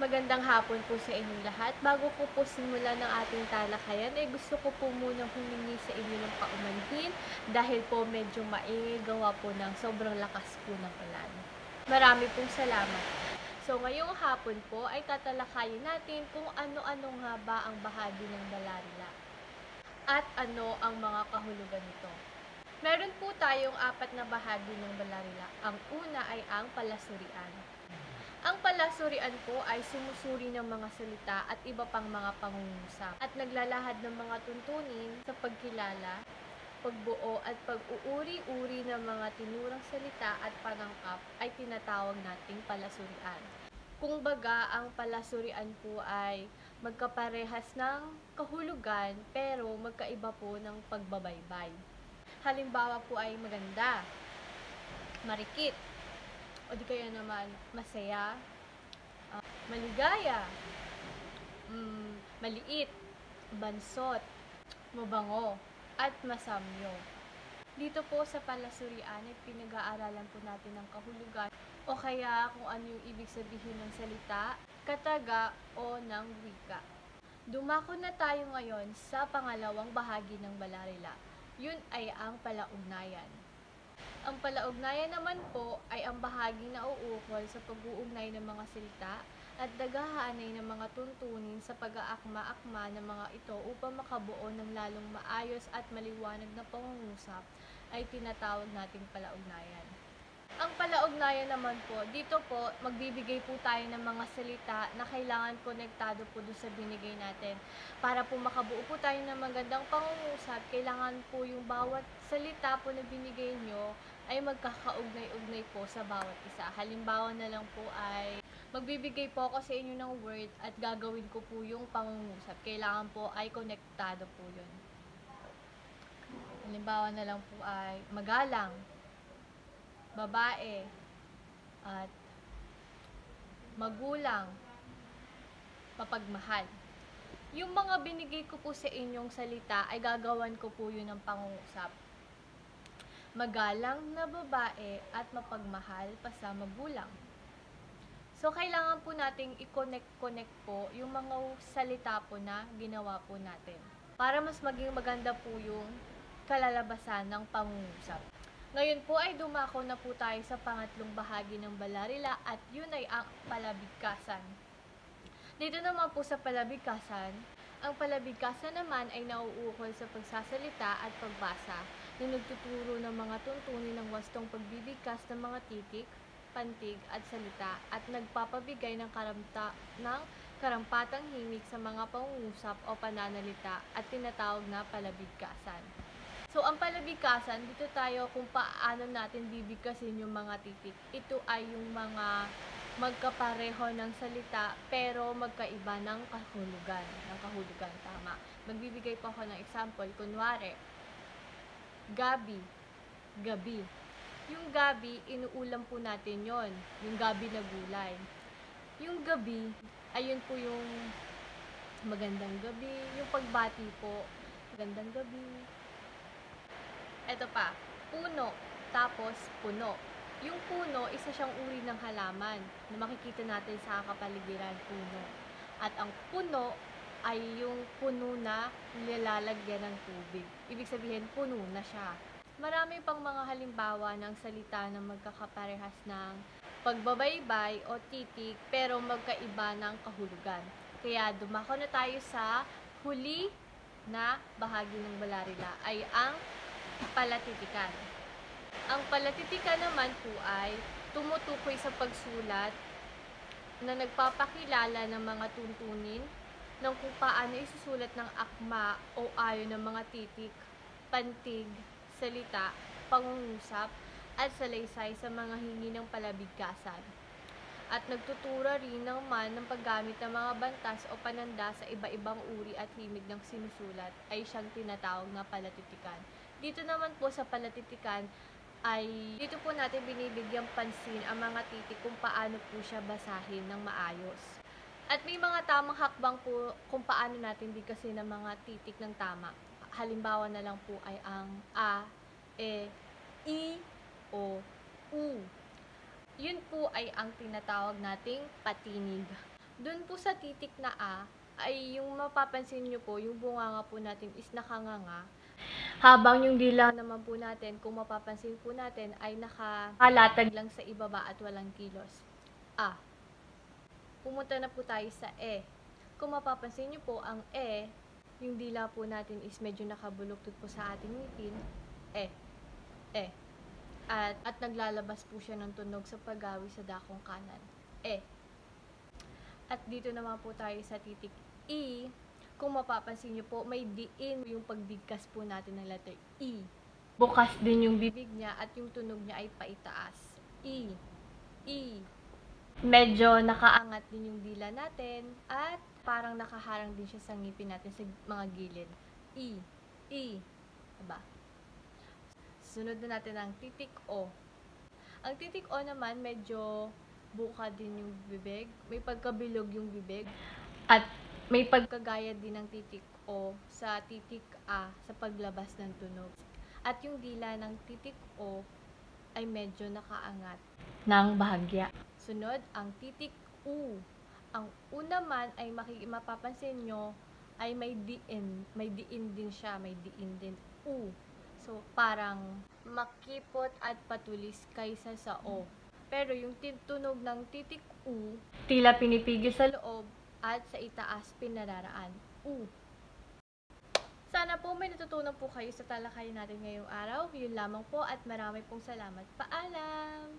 Magandang hapon po sa inyong lahat. Bago ko po simulan ng ating talakayan, gusto ko po munang humingi sa inyo ng paumanhin dahil po medyo gawa po ng sobrang lakas po ng ulan. Marami pong salamat. So ngayong hapon po ay tatalakayin natin kung ano-ano nga ba ang bahagi ng balarila at ano ang mga kahulugan nito. Meron po tayong apat na bahagi ng balarila. Ang una ay ang palasurian. Ang palasurian po ay sumusuri ng mga salita at iba pang mga pangungusap at naglalahad ng mga tuntunin sa pagkilala, pagbuo at pag-uuri-uri ng mga tinurang salita at panangkap ay tinatawag nating palasurian. Kung baga, ang palasurian po ay magkaparehas ng kahulugan pero magkaiba po ng pagbabaybay. Halimbawa po ay maganda, marikit, o di kaya naman masaya, maligaya, maliit, bansot, mabango, at masamyo. Dito po sa palasurian ay pinag-aaralan po natin ang kahulugan o kaya kung ano yung ibig sabihin ng salita, kataga o ng wika. Dumako na tayo ngayon sa pangalawang bahagi ng balarila. Yun ay ang palaugnayan. Ang palaugnayan naman po ay ang bahaging nauukol sa pag-uugnay ng mga salita at naghahanay ng mga tuntunin sa pag-aakma-akma ng mga ito upang makabuo ng lalong maayos at maliwanag na pangungusap ay tinatawag nating palaugnayan. Ang palaugnayan naman po, dito po magbibigay po tayo ng mga salita na kailangan konektado po doon sa binigay natin. Para po makabuo po tayo ng magandang pangungusap, kailangan po yung bawat salita po na binigay nyo ay magkakaugnay-ugnay po sa bawat isa. Halimbawa na lang po ay magbibigay po ako sa inyo ng word at gagawin ko po yung pangungusap. Kailangan po ay konektado po yun. Halimbawa na lang po ay magalang, babae, at magulang, mapagmahal. Yung mga binigay ko po sa inyong salita ay gagawan ko po yun ng pangungusap. Magalang na babae at mapagmahal pa sa magulang. So, kailangan po nating i-connect po yung mga salita po na ginawa po natin para mas maging maganda po yung kalalabasan ng pangungusap. Ngayon po ay dumako na po tayo sa pangatlong bahagi ng balarila at yun ay ang palabigkasan. Dito naman po sa palabigkasan, ang palabigkasan naman ay nauukol sa pagsasalita at pagbasa na nagtuturo ng mga tuntunin ng wastong pagbibigkas ng mga titik, pantig at salita at nagpapabigay ng karampatang himig sa mga pangungusap o pananalita at tinatawag na palabigkasan. So, ang palabigkasan, dito tayo kung paano natin bibigkasin yung mga titik. Ito ay yung mga magkapareho ng salita pero magkaiba ng kahulugan. Tama. Magbibigay po ako ng example. Kunwari, gabi, gabi. Yung gabi, inuulam po natin yon. Yung gabi na gulay. Yung gabi, ayun po yung magandang gabi. Yung pagbati po, magandang gabi. Ito pa, puno, tapos puno. Yung puno, isa siyang uri ng halaman na makikita natin sa kapaligiran, puno. At ang puno ay yung puno na nilalagyan ng tubig. Ibig sabihin, puno na siya. Marami pang mga halimbawa ng salita na magkakaparehas ng pagbabaybay o titik pero magkaiba ng kahulugan. Kaya dumako na tayo sa huli na bahagi ng balarila ay ang palatitikan. Ang palatitikan naman po ay tumutukoy sa pagsulat na nagpapakilala ng mga tuntunin ng kung paano isusulat ng akma o ayon ng mga titik, pantig, salita, pangungusap, at salaysay sa mga hingi ng palabigkasan. At nagtuturo rin naman ng paggamit ng mga bantas o pananda sa iba-ibang uri at himig ng sinusulat ay siyang tinatawag na palatitikan. Dito naman po sa palatitikan ay dito po natin binibigyang pansin ang mga titik kung paano po siya basahin ng maayos. At may mga tamang hakbang po kung paano natin bigkasin ng mga titik ng tama. Halimbawa na lang po ay ang a, e, i, o, u. Yun po ay ang tinatawag nating patinig. Dun po sa titik na A, ay yung mapapansin nyo po, yung bunganga po natin is nakanganga. Habang yung dila naman po natin, kung mapapansin po natin, ay nakalatag lang sa ibaba at walang kilos. A. Pumunta na po tayo sa E. Kung mapapansin nyo po, ang E, yung dila po natin is medyo nakabuluktot po sa ating ngipin. E. E. At naglalabas po siya ng tunog sa paggawi sa dakong kanan. E. At dito naman po tayo sa titik E. Kung mapapansin nyo po, may diin yung pagbigkas po natin ng letter E. Bukas din yung bibig niya at yung tunog niya ay paitaas. E. E. Medyo nakaangat din yung dila natin at parang nakaharang din siya sa ngipin natin sa mga gilid. E. E. Diba? Sunod na natin ang titik O. Ang titik O naman, medyo buka din yung bibig. May pagkabilog yung bibig. At may pagkagaya din ng titik O sa titik A sa paglabas ng tunog. At yung dila ng titik O ay medyo nakaangat ng bahagya. Sunod, ang titik U. Ang U naman ay mapapansin nyo ay may diin. May diin din siya. May diin din. U. So, parang makipot at patulis kaysa sa O. Pero yung tunog ng titik U, tila pinipigil sa loob at sa itaas pinararaan. U. Sana po may natutunan po kayo sa talakayan natin ngayong araw. Yun lamang po at marami pong salamat. Paalam!